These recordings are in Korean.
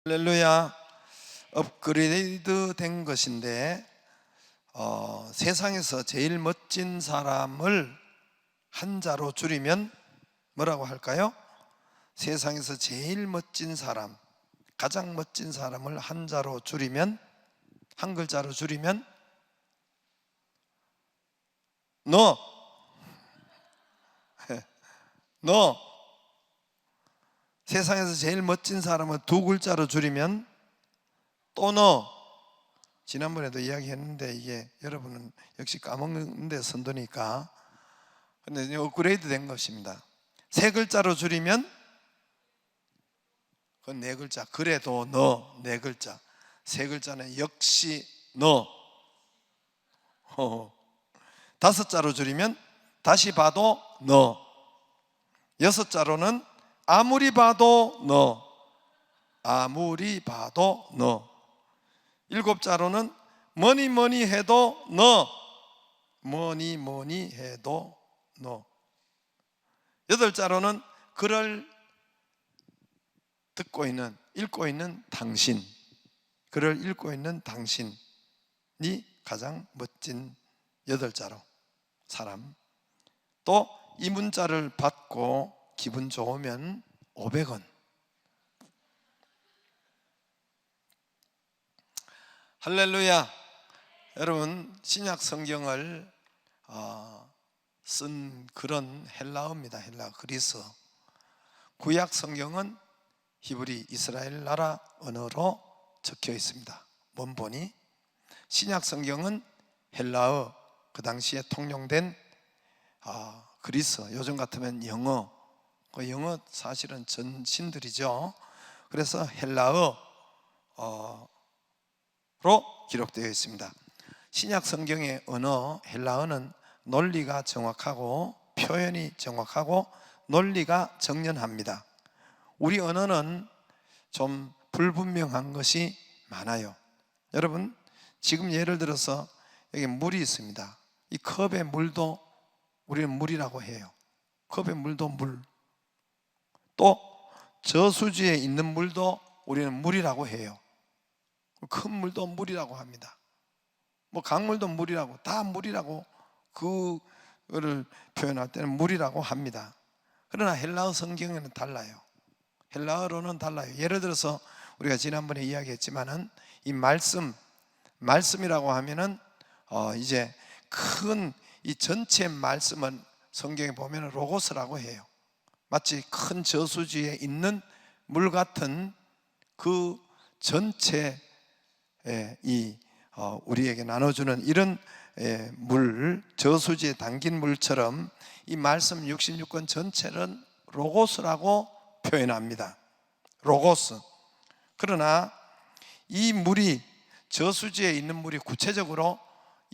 할렐루야. 업그레이드 된 것인데 세상에서 제일 멋진 사람을 한자로 줄이면 뭐라고 할까요? 세상에서 제일 멋진 사람, 가장 멋진 사람을 한자로 줄이면, 한 글자로 줄이면 너. 세상에서 제일 멋진 사람을 두 글자로 줄이면 또 너. 지난번에도 이야기했는데 이게 여러분은 역시 까먹는 데 선도니까. 근데 업그레이드 된 것입니다. 세 글자로 줄이면 그건 네 글자. 그래도 너, 네 글자. 세 글자는 역시 너. 다섯 자로 줄이면 다시 봐도 너. 여섯 자로는 아무리 봐도 너. 아무리 봐도 너. 일곱 자로는 뭐니 해도 너. 뭐니 해도 너. 여덟 자로는 글을 듣고 있는, 읽고 있는 당신, 글을 읽고 있는 당신이 가장 멋진 여덟 자로 사람. 또 이 문자를 받고 기분 좋으면 500원. 할렐루야. 여러분, 신약 성경을 쓴 그런 헬라어입니다. 헬라어, 그리스어. 구약 성경은 히브리, 이스라엘 나라 언어로 적혀 있습니다. 원본이. 신약 성경은 헬라어, 그 당시에 통용된 그리스어, 요즘 같으면 영어. 그 영어 사실은 전신들이죠. 그래서 헬라어로 기록되어 있습니다. 신약 성경의 언어, 헬라어는 논리가 정확하고 표현이 정확하고 논리가 정연합니다. 우리 언어는 좀 불분명한 것이 많아요. 여러분, 지금 예를 들어서 여기 물이 있습니다. 이 컵의 물도 우리는 물이라고 해요. 컵의 물도 물. 또 저수지에 있는 물도 우리는 물이라고 해요. 큰 물도 물이라고 합니다. 뭐 강물도 물이라고, 다 물이라고, 그거를 표현할 때는 물이라고 합니다. 그러나 헬라어 성경에는 달라요. 헬라어로는 달라요. 예를 들어서 우리가 지난번에 이야기했지만은 이 말씀이라고 하면은 이제 큰 이 전체 말씀은 성경에 보면 로고스라고 해요. 마치 큰 저수지에 있는 물 같은 그 전체 우리에게 나눠주는 이런 물, 저수지에 담긴 물처럼 이 말씀 66권 전체는 로고스라고 표현합니다. 로고스. 그러나 이 물이, 저수지에 있는 물이 구체적으로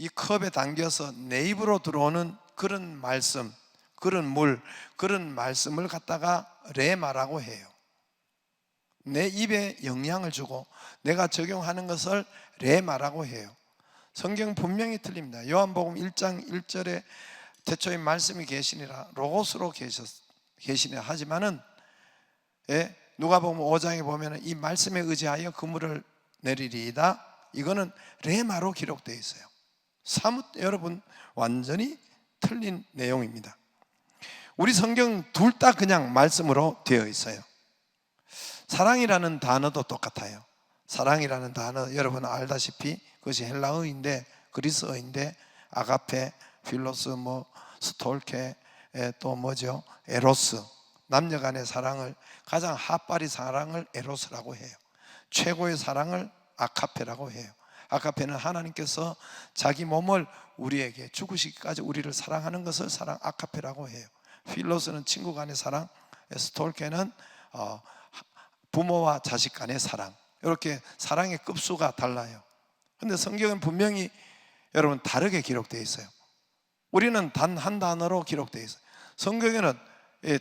이 컵에 담겨서 내 입으로 들어오는 그런 말씀, 그런 물, 그런 말씀을 갖다가 레마라고 해요. 내 입에 영향을 주고 내가 적용하는 것을 레마라고 해요. 성경 분명히 틀립니다. 요한복음 1장 1절에 태초에 말씀이 계시니라 로고스로 계시니라 하지만은 누가복음 5장에 보면 이 말씀에 의지하여 그물을 내리리이다. 이거는 레마로 기록되어 있어요. 사뭇 여러분 완전히 틀린 내용입니다. 우리 성경 둘 다 그냥 말씀으로 되어 있어요. 사랑이라는 단어도 똑같아요. 사랑이라는 단어 여러분 알다시피 그것이 헬라어인데, 그리스어인데, 아가페, 필로스, 스톨케, 또 뭐죠? 에로스. 남녀 간의 사랑을, 가장 핫바리 사랑을 에로스라고 해요. 최고의 사랑을 아카페라고 해요. 아카페는 하나님께서 자기 몸을 우리에게 죽으시기까지 우리를 사랑하는 것을 사랑 아카페라고 해요. 필로스는 친구 간의 사랑, 스톨케는 부모와 자식 간의 사랑. 이렇게 사랑의 급수가 달라요. 그런데 성경은 분명히 여러분 다르게 기록되어 있어요. 우리는 단 한 단어로 기록되어 있어요. 성경에는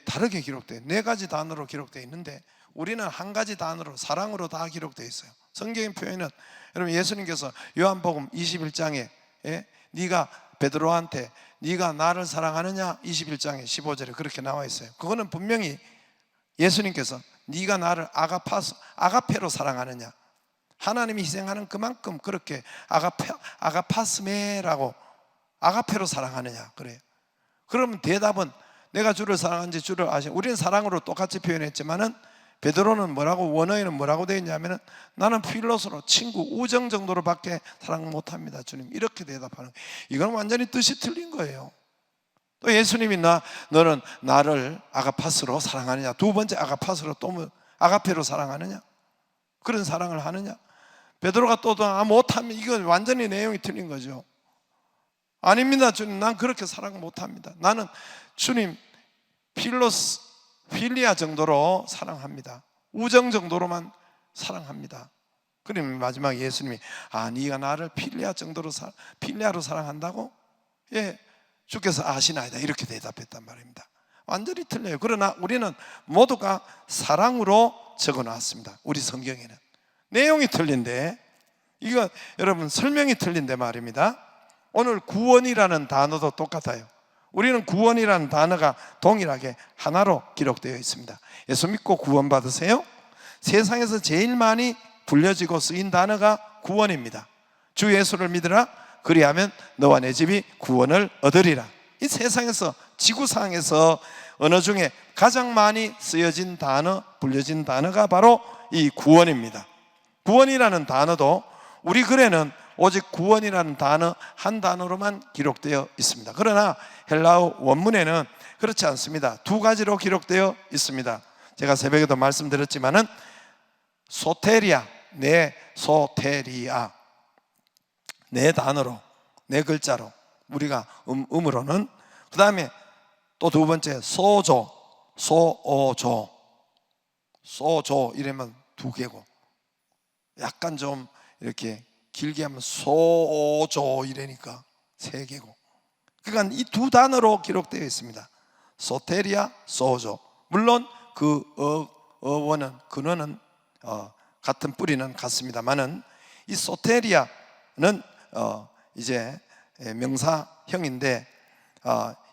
다르게 기록되어 있어요. 네 가지 단어로 기록되어 있는데 우리는 한 가지 단어로, 사랑으로 다 기록되어 있어요. 성경의 표현은 여러분, 예수님께서 요한복음 21장에 네가 베드로한테 네가 나를 사랑하느냐 21장에 15절에 그렇게 나와 있어요. 그거는 분명히 예수님께서 네가 나를 아가페로 사랑하느냐? 하나님이 희생하는 그만큼 그렇게 아가파스메라고 아가페로 사랑하느냐? 그래요. 그러면 대답은 내가 주를 사랑한지 주를 아시. 우리는 사랑으로 똑같이 표현했지만은 베드로는 뭐라고, 원어에는 뭐라고 되어 있냐면은 나는 필로스로 친구, 우정 정도로밖에 사랑 못합니다 주님, 이렇게 대답하는 거예요. 이건 완전히 뜻이 틀린 거예요. 또 예수님이 너는 나를 아가파스로 사랑하느냐? 두 번째 아가파스로 또 뭐 아가페로 사랑하느냐? 그런 사랑을 하느냐? 베드로가 또 못하면 이건 완전히 내용이 틀린 거죠. 아닙니다 주님, 난 그렇게 사랑 못합니다. 나는 주님 필리아 정도로 사랑합니다. 우정 정도로만 사랑합니다. 그러면 마지막에 예수님이 네가 나를 필리아로 사랑한다고? 예, 주께서 아시나이다, 이렇게 대답했단 말입니다. 완전히 틀려요. 그러나 우리는 모두가 사랑으로 적어놨습니다. 우리 성경에는 내용이 틀린데, 이거 여러분 설명이 틀린데 말입니다. 오늘 구원이라는 단어도 똑같아요. 우리는 구원이라는 단어가 동일하게 하나로 기록되어 있습니다. 예수 믿고 구원 받으세요. 세상에서 제일 많이 불려지고 쓰인 단어가 구원입니다. 주 예수를 믿으라, 그리하면 너와 내 집이 구원을 얻으리라. 이 세상에서, 지구상에서 언어 중에 가장 많이 쓰여진 단어, 불려진 단어가 바로 이 구원입니다. 구원이라는 단어도 우리 글에는 오직 구원이라는 단어 한 단어로만 기록되어 있습니다. 그러나 헬라어 원문에는 그렇지 않습니다. 두 가지로 기록되어 있습니다. 제가 새벽에도 말씀드렸지만은 소테리아, 소테리아, 네 단어로, 네 글자로, 우리가 음으로는. 그 다음에 또 두 번째 소조, 소조 이러면 두 개고, 약간 좀 이렇게 길게 하면 소조 이러니까 세 개고. 그러니까 이 두 단어로 기록되어 있습니다. 소테리아, 소조. 물론 그 어원은, 근원은 같은 뿌리는 같습니다만은 이 소테리아는 이제 명사형인데,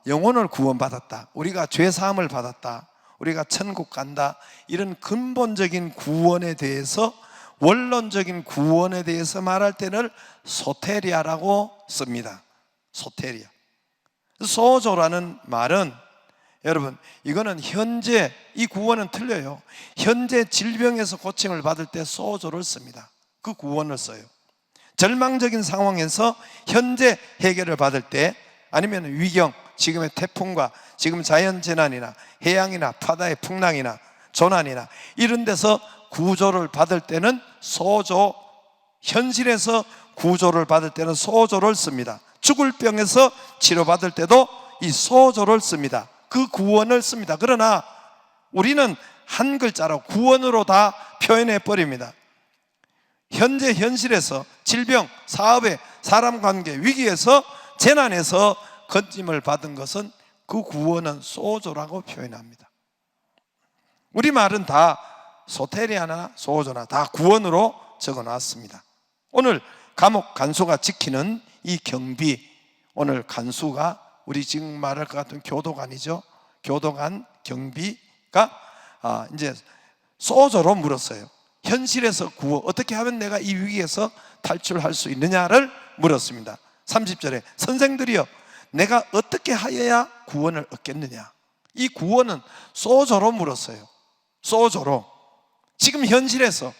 영혼을 구원받았다, 우리가 죄사함을 받았다, 우리가 천국 간다, 이런 근본적인 구원에 대해서, 원론적인 구원에 대해서 말할 때는 소테리아라고 씁니다. 소테리아. 소조라는 말은 여러분, 이거는 현재, 이 구원은 틀려요. 현재 질병에서 고침을 받을 때 소조를 씁니다. 그 구원을 써요. 절망적인 상황에서 현재 해결을 받을 때, 아니면 위경, 지금의 태풍과 지금 자연재난이나 해양이나 바다의 풍랑이나 조난이나 이런 데서 구조를 받을 때는 소조, 현실에서 구조를 받을 때는 소조를 씁니다. 죽을 병에서 치료받을 때도 이 소조를 씁니다. 그 구원을 씁니다. 그러나 우리는 한 글자로 구원으로 다 표현해 버립니다. 현재 현실에서 질병, 사업에, 사람 관계, 위기에서, 재난에서 건짐을 받은 것은, 그 구원은 소조라고 표현합니다. 우리말은 다 소테리아나 소조나 다 구원으로 적어놨습니다. 오늘 감옥 간수가 지키는 이 경비, 오늘 간수가 우리 지금 말할 것 같은 교도관이죠. 교도관 경비가 이제 소조로 물었어요. 현실에서 구원, 어떻게 하면 내가 이 위기에서 탈출할 수 있느냐를 물었습니다. 30절에 선생들이여, 내가 어떻게 하여야 구원을 얻겠느냐. 이 구원은 소조로 물었어요. 소조로. 지금 현실에서,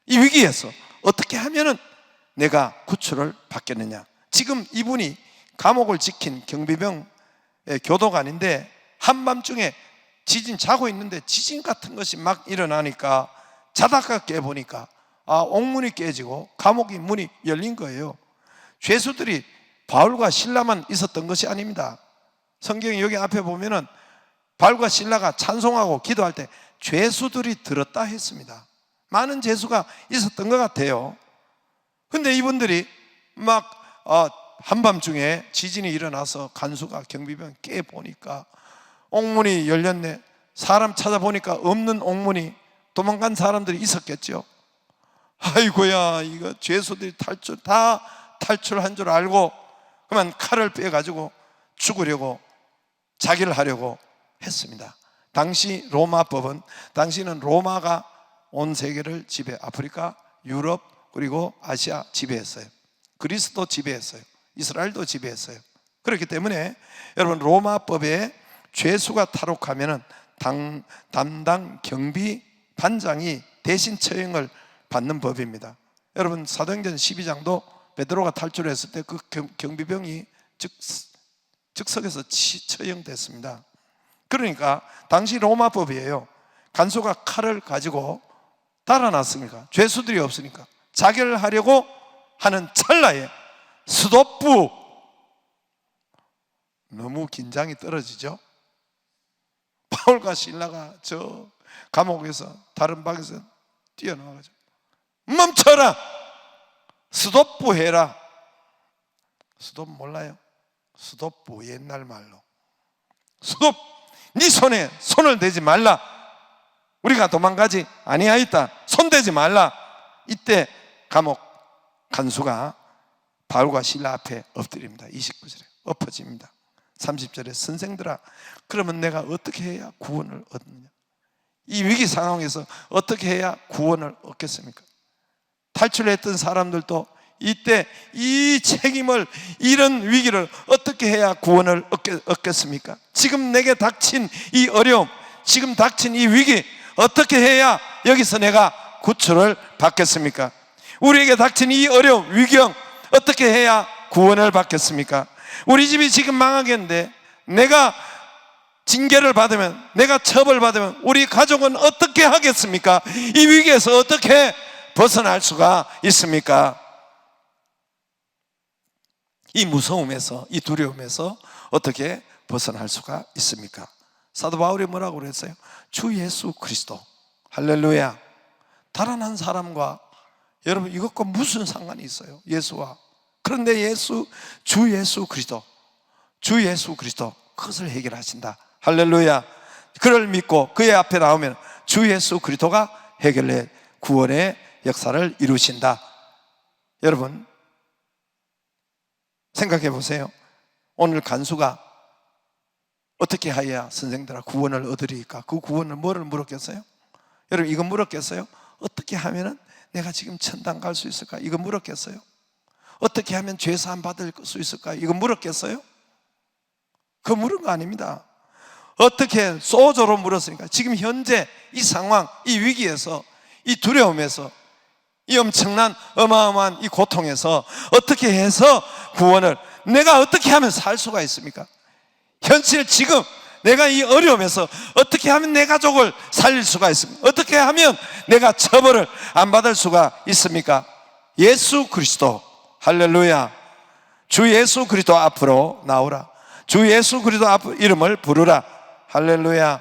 이 위기에서 어떻게 하면은 내가 구출을 받겠느냐. 지금 이분이 감옥을 지킨 경비병 교도관인데, 한밤중에 지진, 자고 있는데 지진 같은 것이 막 일어나니까 자다가 깨보니까 옥문이 깨지고 감옥이 문이 열린 거예요. 죄수들이 바울과 실라만 있었던 것이 아닙니다. 성경이 여기 앞에 보면은 바울과 실라가 찬송하고 기도할 때 죄수들이 들었다 했습니다. 많은 죄수가 있었던 것 같아요. 근데 이분들이 막 한밤중에 지진이 일어나서 간수가 경비병 깨보니까 옥문이 열렸네. 사람 찾아보니까 없는 옥문이, 도망간 사람들이 있었겠죠. 아이고야, 이거 죄수들이 다 탈출한 줄 알고 그만 칼을 빼가지고 죽으려고, 자기를 하려고 했습니다. 당시 로마법은, 당시는 로마가 온 세계를 아프리카, 유럽, 그리고 아시아 지배했어요. 그리스도 지배했어요. 이스라엘도 지배했어요. 그렇기 때문에 여러분, 로마법에 죄수가 탈옥하면은 담당 경비 반장이 대신 처형을 받는 법입니다. 여러분, 사도행전 12장도 베드로가 탈출했을 때 그 경비병이 즉석에서 처형됐습니다. 그러니까 당시 로마법이에요. 간수가 칼을 가지고 달아났으니까, 죄수들이 없으니까 자결하려고 하는 찰나에 스톱부, 너무 긴장이 떨어지죠. 바울과 실라가 저 감옥에서, 다른 방에서 뛰어나와가지고 멈춰라, 스톱부 해라. 스톱 몰라요? 스톱부, 옛날 말로 스톱, 네 손에 손을 대지 말라, 우리가 도망가지 아니하였다, 손대지 말라. 이때 감옥 간수가 바울과 실라 앞에 엎드립니다. 29절에 엎어집니다. 30절에 선생들아, 그러면 내가 어떻게 해야 구원을 얻느냐? 이 위기 상황에서 어떻게 해야 구원을 얻겠습니까? 탈출했던 사람들도 이때 이 책임을, 이런 위기를 어떻게 해야 구원을 얻겠습니까? 지금 내게 닥친 이 어려움, 지금 닥친 이 위기, 어떻게 해야 여기서 내가 구출을 받겠습니까? 우리에게 닥친 이 어려움, 위경, 어떻게 해야 구원을 받겠습니까? 우리 집이 지금 망하겠는데, 내가 징계를 받으면, 내가 처벌받으면 우리 가족은 어떻게 하겠습니까? 이 위기에서 어떻게 벗어날 수가 있습니까? 이 무서움에서, 이 두려움에서 어떻게 벗어날 수가 있습니까? 사도 바울이 뭐라고 그랬어요? 주 예수 그리스도, 할렐루야. 달아난 사람과, 여러분, 이것과 무슨 상관이 있어요? 예수와. 그런데 주 예수 그리스도, 주 예수 그리스도, 그것을 해결하신다. 할렐루야. 그를 믿고 그의 앞에 나오면 주 예수 그리스도가 해결해 구원의 역사를 이루신다. 여러분, 생각해 보세요. 오늘 간수가 어떻게 하여야 선생들아 구원을 얻으리까? 그 구원을 뭐를 물었겠어요? 여러분, 이거 물었겠어요? 어떻게 하면은 내가 지금 천당 갈 수 있을까? 이거 물었겠어요? 어떻게 하면 죄 사함 받을 수 있을까? 이거 물었겠어요? 그거 물은 거 아닙니다. 어떻게, 소조로 물었으니까. 지금 현재 이 상황, 이 위기에서, 이 두려움에서, 이 엄청난 어마어마한 이 고통에서 어떻게 해서 구원을, 내가 어떻게 하면 살 수가 있습니까? 현실, 지금 내가 이 어려움에서 어떻게 하면 내 가족을 살릴 수가 있습니까? 어떻게 하면 내가 처벌을 안 받을 수가 있습니까? 예수 그리스도, 할렐루야. 주 예수 그리스도 앞으로 나오라. 주 예수 그리스도 이름을 부르라. 할렐루야.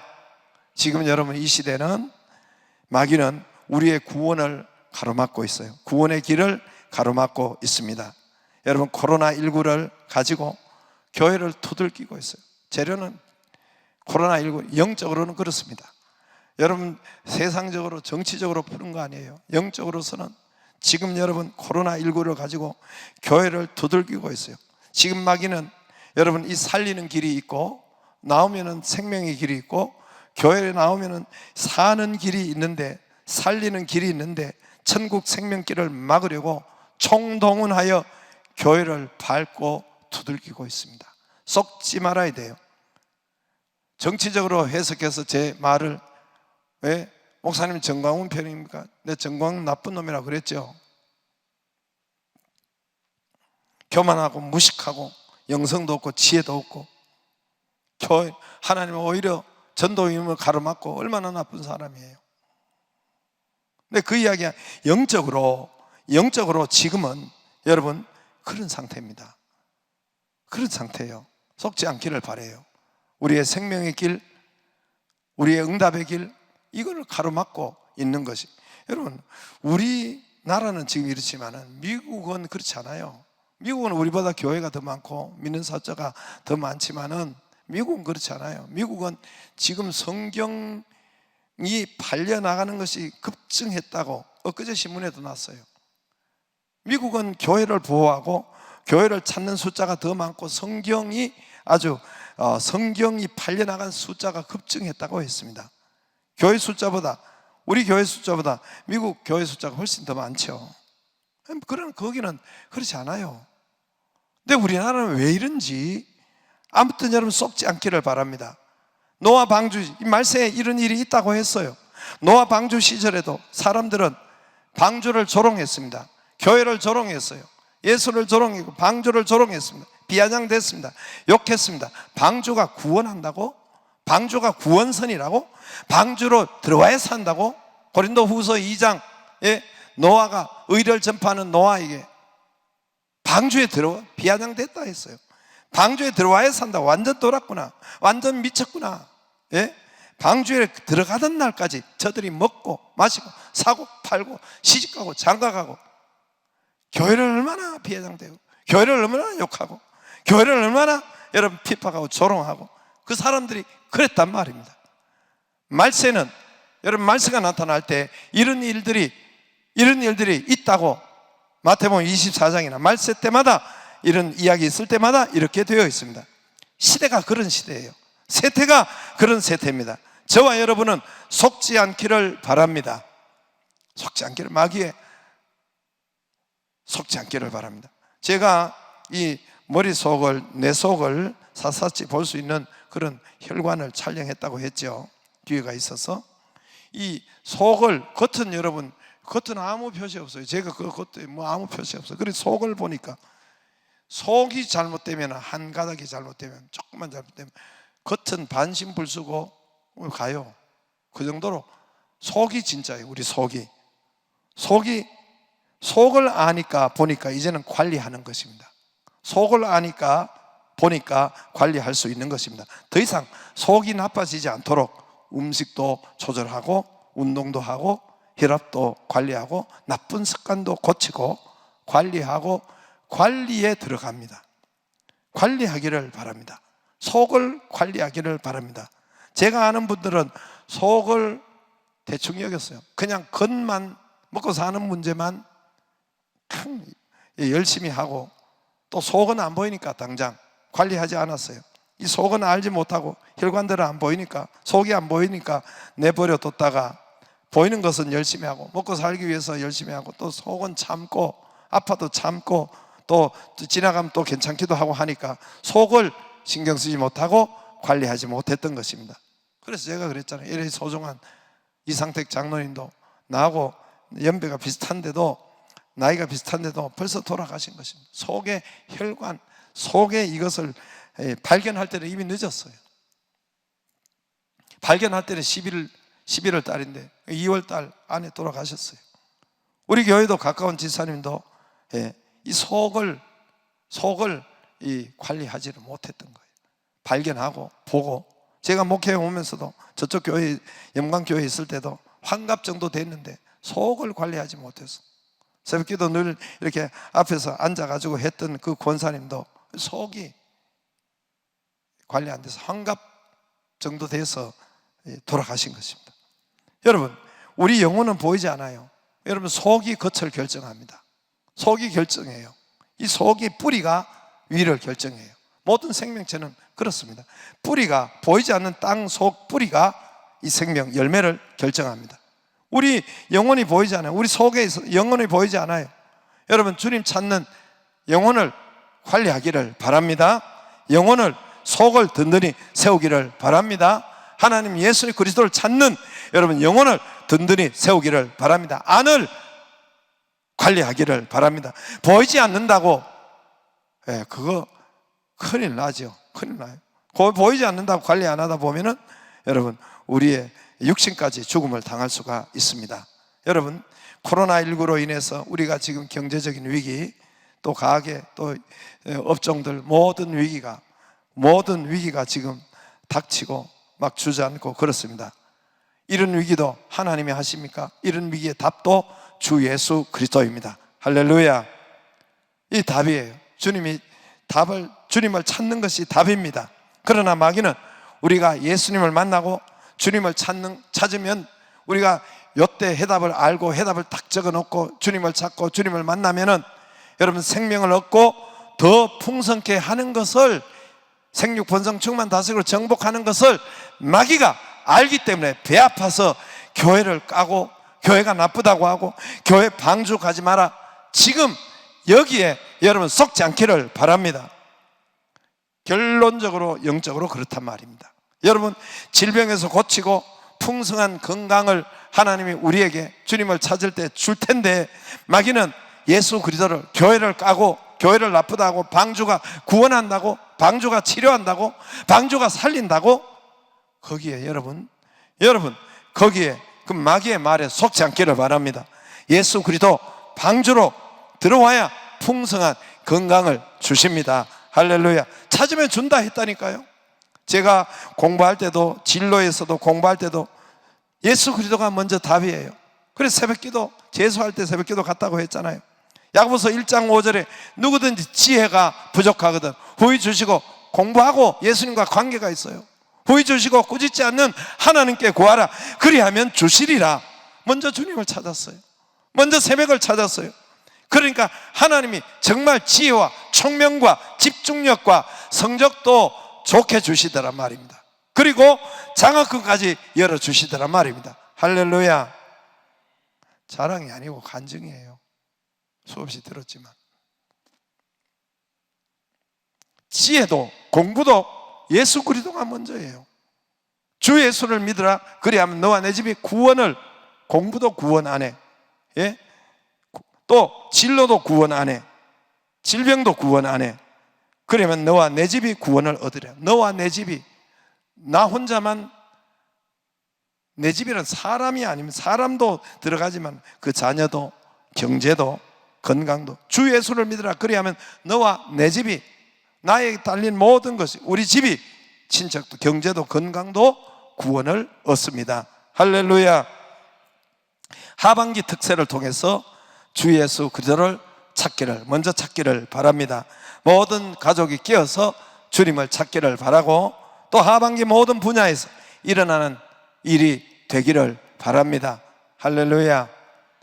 지금 여러분, 이 시대는, 마귀는 우리의 구원을 가로막고 있어요. 구원의 길을 가로막고 있습니다. 여러분, 코로나19를 가지고 교회를 두들기고 있어요. 재료는 코로나19, 영적으로는 그렇습니다. 여러분, 세상적으로, 정치적으로 푸는 거 아니에요. 영적으로서는 지금 여러분, 코로나19를 가지고 교회를 두들기고 있어요. 지금 마귀는, 여러분, 이 살리는 길이 있고, 나오면은 생명의 길이 있고, 교회에 나오면은 사는 길이 있는데, 살리는 길이 있는데, 천국 생명길을 막으려고 총동원하여 교회를 밟고 두들기고 있습니다. 속지 말아야 돼요. 정치적으로 해석해서 제 말을, 왜 목사님 정광훈 편입니까? 내 정광훈 나쁜 놈이라고 그랬죠. 교만하고 무식하고 영성도 없고 지혜도 없고, 하나님은 오히려 전도임을 가로막고 얼마나 나쁜 사람이에요. 근데 그 이야기가 영적으로 지금은 여러분 그런 상태입니다. 그런 상태예요. 속지 않기를 바라요. 우리의 생명의 길, 우리의 응답의 길, 이거를 가로막고 있는 것이, 여러분, 우리나라는 지금 이렇지만은 미국은 그렇지 않아요. 미국은 우리보다 교회가 더 많고 믿는 사자가 더 많지만은 미국은 그렇지 않아요. 미국은 지금 성경이 팔려나가는 것이 급증했다고 엊그제 신문에도 났어요. 미국은 교회를 보호하고 교회를 찾는 숫자가 더 많고 성경이 아주 성경이 팔려나간 숫자가 급증했다고 했습니다. 교회 숫자보다, 우리 교회 숫자보다 미국 교회 숫자가 훨씬 더 많죠. 그러나 거기는 그렇지 않아요. 근데 우리나라는 왜 이런지 아무튼 여러분 속지 않기를 바랍니다. 노아 방주, 이 말세에 이런 일이 있다고 했어요. 노아 방주 시절에도 사람들은 방주를 조롱했습니다. 교회를 조롱했어요. 예수를 조롱했고 방주를 조롱했습니다. 비아냥됐습니다. 욕했습니다. 방주가 구원한다고? 방주가 구원선이라고? 방주로 들어와야 산다고? 고린도 후서 2장에 노아가 의를 전파하는 노아에게 방주에 들어와 비아냥됐다 했어요. 방주에 들어와야 산다. 완전 돌았구나. 완전 미쳤구나. 예? 방주에 들어가던 날까지 저들이 먹고 마시고 사고 팔고 시집가고 장가가고 교회를 얼마나 비아냥대고 교회를 얼마나 욕하고 교회를 얼마나 여러분 핍박하고 조롱하고 그 사람들이 그랬단 말입니다. 말세는 여러분 말세가 나타날 때 이런 일들이 있다고 마태복음 24장이나 말세 때마다 이런 이야기 있을 때마다 이렇게 되어 있습니다. 시대가 그런 시대예요. 세태가 그런 세태입니다. 저와 여러분은 속지 않기를 바랍니다. 속지 않기를, 마귀에 속지 않기를 바랍니다. 제가 이 머릿속을, 내 속을 샅샅이 볼 수 있는 그런 혈관을 촬영했다고 했죠. 기회가 있어서. 이 속을, 겉은 여러분, 겉은 아무 표시 없어요. 제가 그 겉에 뭐 아무 표시 없어요. 그래서 속을 보니까 속이 잘못되면, 한 가닥이 잘못되면, 조금만 잘못되면 겉은 반신불수고 가요. 그 정도로 속이 진짜예요. 우리 속이 속을 아니까 보니까 이제는 관리하는 것입니다. 속을 아니까 보니까 관리할 수 있는 것입니다. 더 이상 속이 나빠지지 않도록 음식도 조절하고 운동도 하고 혈압도 관리하고 나쁜 습관도 고치고 관리하고 관리에 들어갑니다. 관리하기를 바랍니다. 속을 관리하기를 바랍니다. 제가 아는 분들은 속을 대충 여겼어요. 그냥 겉만 먹고 사는 문제만 열심히 하고 또 속은 안 보이니까 당장 관리하지 않았어요. 이 속은 알지 못하고 혈관들은 안 보이니까, 속이 안 보이니까 내버려 뒀다가 보이는 것은 열심히 하고 먹고 살기 위해서 열심히 하고 또 속은 참고 아파도 참고 또 지나가면 또 괜찮기도 하고 하니까 속을 신경 쓰지 못하고 관리하지 못했던 것입니다. 그래서 제가 그랬잖아요. 이래 소중한 이상택 장로님도 나하고 연배가 비슷한데도, 나이가 비슷한데도 벌써 돌아가신 것입니다. 속의 혈관, 속에 이것을 발견할 때는 이미 늦었어요. 발견할 때는 11월 달인데 2월 달 안에 돌아가셨어요. 우리 교회도 가까운 지사님도 이 속을 관리하지를 못했던 거예요. 발견하고 보고, 제가 목회에 오면서도 저쪽 교회, 영광교회에 있을 때도 환갑 정도 됐는데 속을 관리하지 못해서 새벽기도 늘 이렇게 앞에서 앉아가지고 했던 그 권사님도 속이 관리 안 돼서 환갑 정도 돼서 돌아가신 것입니다. 여러분, 우리 영혼은 보이지 않아요. 여러분, 속이 겉을 결정합니다. 속이 결정해요. 이 속이 뿌리가 위를 결정해요. 모든 생명체는 그렇습니다. 뿌리가, 보이지 않는 땅 속 뿌리가 이 생명 열매를 결정합니다. 우리 영혼이 보이지 않아요. 우리 속에 영혼이 보이지 않아요. 여러분, 주님 찾는 영혼을 관리하기를 바랍니다. 영혼을, 속을 든든히 세우기를 바랍니다. 하나님 예수 그리스도를 찾는 여러분 영혼을 든든히 세우기를 바랍니다. 안을 관리하기를 바랍니다. 보이지 않는다고 그거 큰일 나죠. 큰일 나요. 보이지 않는다고 관리 안 하다 보면은 여러분 우리의 육신까지 죽음을 당할 수가 있습니다. 여러분, 코로나19로 인해서 우리가 지금 경제적인 위기, 또 가계, 또 업종들 모든 위기가 지금 닥치고 막 주저앉고 그렇습니다. 이런 위기도 하나님이 하십니까? 이런 위기의 답도 주 예수 그리스도입니다. 할렐루야. 이 답이에요. 주님을 찾는 것이 답입니다. 그러나 마귀는 우리가 예수님을 만나고 주님을 찾으면 우리가 요때 해답을 알고 해답을 딱 적어 놓고 주님을 찾고 주님을 만나면은 여러분 생명을 얻고 더 풍성케 하는 것을 생육 번성 충만 다스리고 정복하는 것을 마귀가 알기 때문에 배 아파서 교회를 까고 교회가 나쁘다고 하고 교회 방주 가지 마라. 지금 여기에 여러분 속지 않기를 바랍니다. 결론적으로 영적으로 그렇단 말입니다. 여러분, 질병에서 고치고 풍성한 건강을 하나님이 우리에게 주님을 찾을 때 줄 텐데, 마귀는 예수 그리스도를, 교회를 까고 교회를 나쁘다고, 방주가 구원한다고, 방주가 치료한다고, 방주가 살린다고, 거기에 여러분 거기에 그 마귀의 말에 속지 않기를 바랍니다. 예수 그리스도 방주로 들어와야 풍성한 건강을 주십니다. 할렐루야. 찾으면 준다 했다니까요. 제가 공부할 때도, 진로에서도 공부할 때도 예수 그리스도가 먼저 답이에요. 그래서 새벽기도, 재수할 때 새벽기도 갔다고 했잖아요. 야고보서 1장 5절에 누구든지 지혜가 부족하거든 후히 주시고, 공부하고 예수님과 관계가 있어요. 후히 주시고 꾸짖지 않는 하나님께 구하라. 그리하면 주시리라. 먼저 주님을 찾았어요. 먼저 새벽을 찾았어요. 그러니까 하나님이 정말 지혜와 총명과 집중력과 성적도 좋게 주시더란 말입니다. 그리고 장학금까지 열어주시더란 말입니다. 할렐루야. 자랑이 아니고 간증이에요. 수없이 들었지만 지혜도 공부도 예수 그리스도가 먼저예요. 주 예수를 믿으라. 그리하면 너와 내 집이 구원을, 공부도 구원 안 해, 예? 또 진로도 구원 안 해, 질병도 구원 안 해. 그러면 너와 내 집이 구원을 얻으랴. 너와 내 집이, 나 혼자만, 내 집이란 사람이 아니면 사람도 들어가지만 그 자녀도 경제도 건강도 주 예수를 믿으라. 그리하면 너와 내 집이, 나에게 딸린 모든 것이, 우리 집이, 친척도 경제도 건강도 구원을 얻습니다. 할렐루야. 하반기 특세를 통해서 주 예수 그리스도를 먼저 찾기를 바랍니다. 모든 가족이 끼어서 주님을 찾기를 바라고, 또 하반기 모든 분야에서 일어나는 일이 되기를 바랍니다. 할렐루야.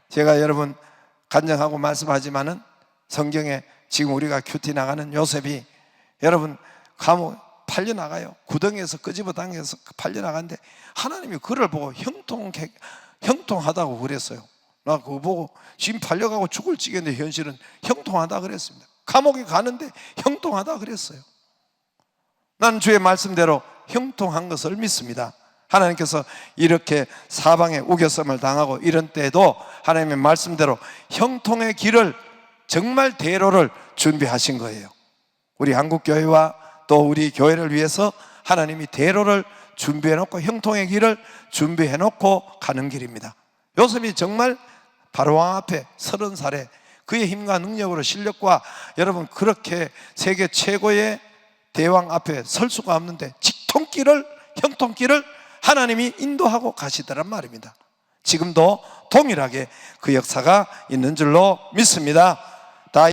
제가 여러분 간증하고 말씀하지만은 성경에 지금 우리가 큐티 나가는 요셉이, 여러분 감옥 팔려나가요. 구덩이에서 끄집어 당겨서 팔려나가는데 하나님이 그를 보고 형통하다고 그랬어요. 나 그거 보고 지금 팔려가고 죽을 지경인데 현실은 형통하다 그랬습니다. 감옥에 가는데 형통하다 그랬어요. 난 주의 말씀대로 형통한 것을 믿습니다. 하나님께서 이렇게 사방에 우겨섬을 당하고 이런 때에도 하나님의 말씀대로 형통의 길을, 정말 대로를 준비하신 거예요. 우리 한국교회와 또 우리 교회를 위해서 하나님이 대로를 준비해놓고 형통의 길을 준비해놓고 가는 길입니다. 요셉이 정말 바로왕 앞에 30살에 그의 힘과 능력으로, 실력과, 여러분 그렇게 세계 최고의 대왕 앞에 설 수가 없는데 직통길을, 형통길을 하나님이 인도하고 가시더란 말입니다. 지금도 동일하게 그 역사가 있는 줄로 믿습니다.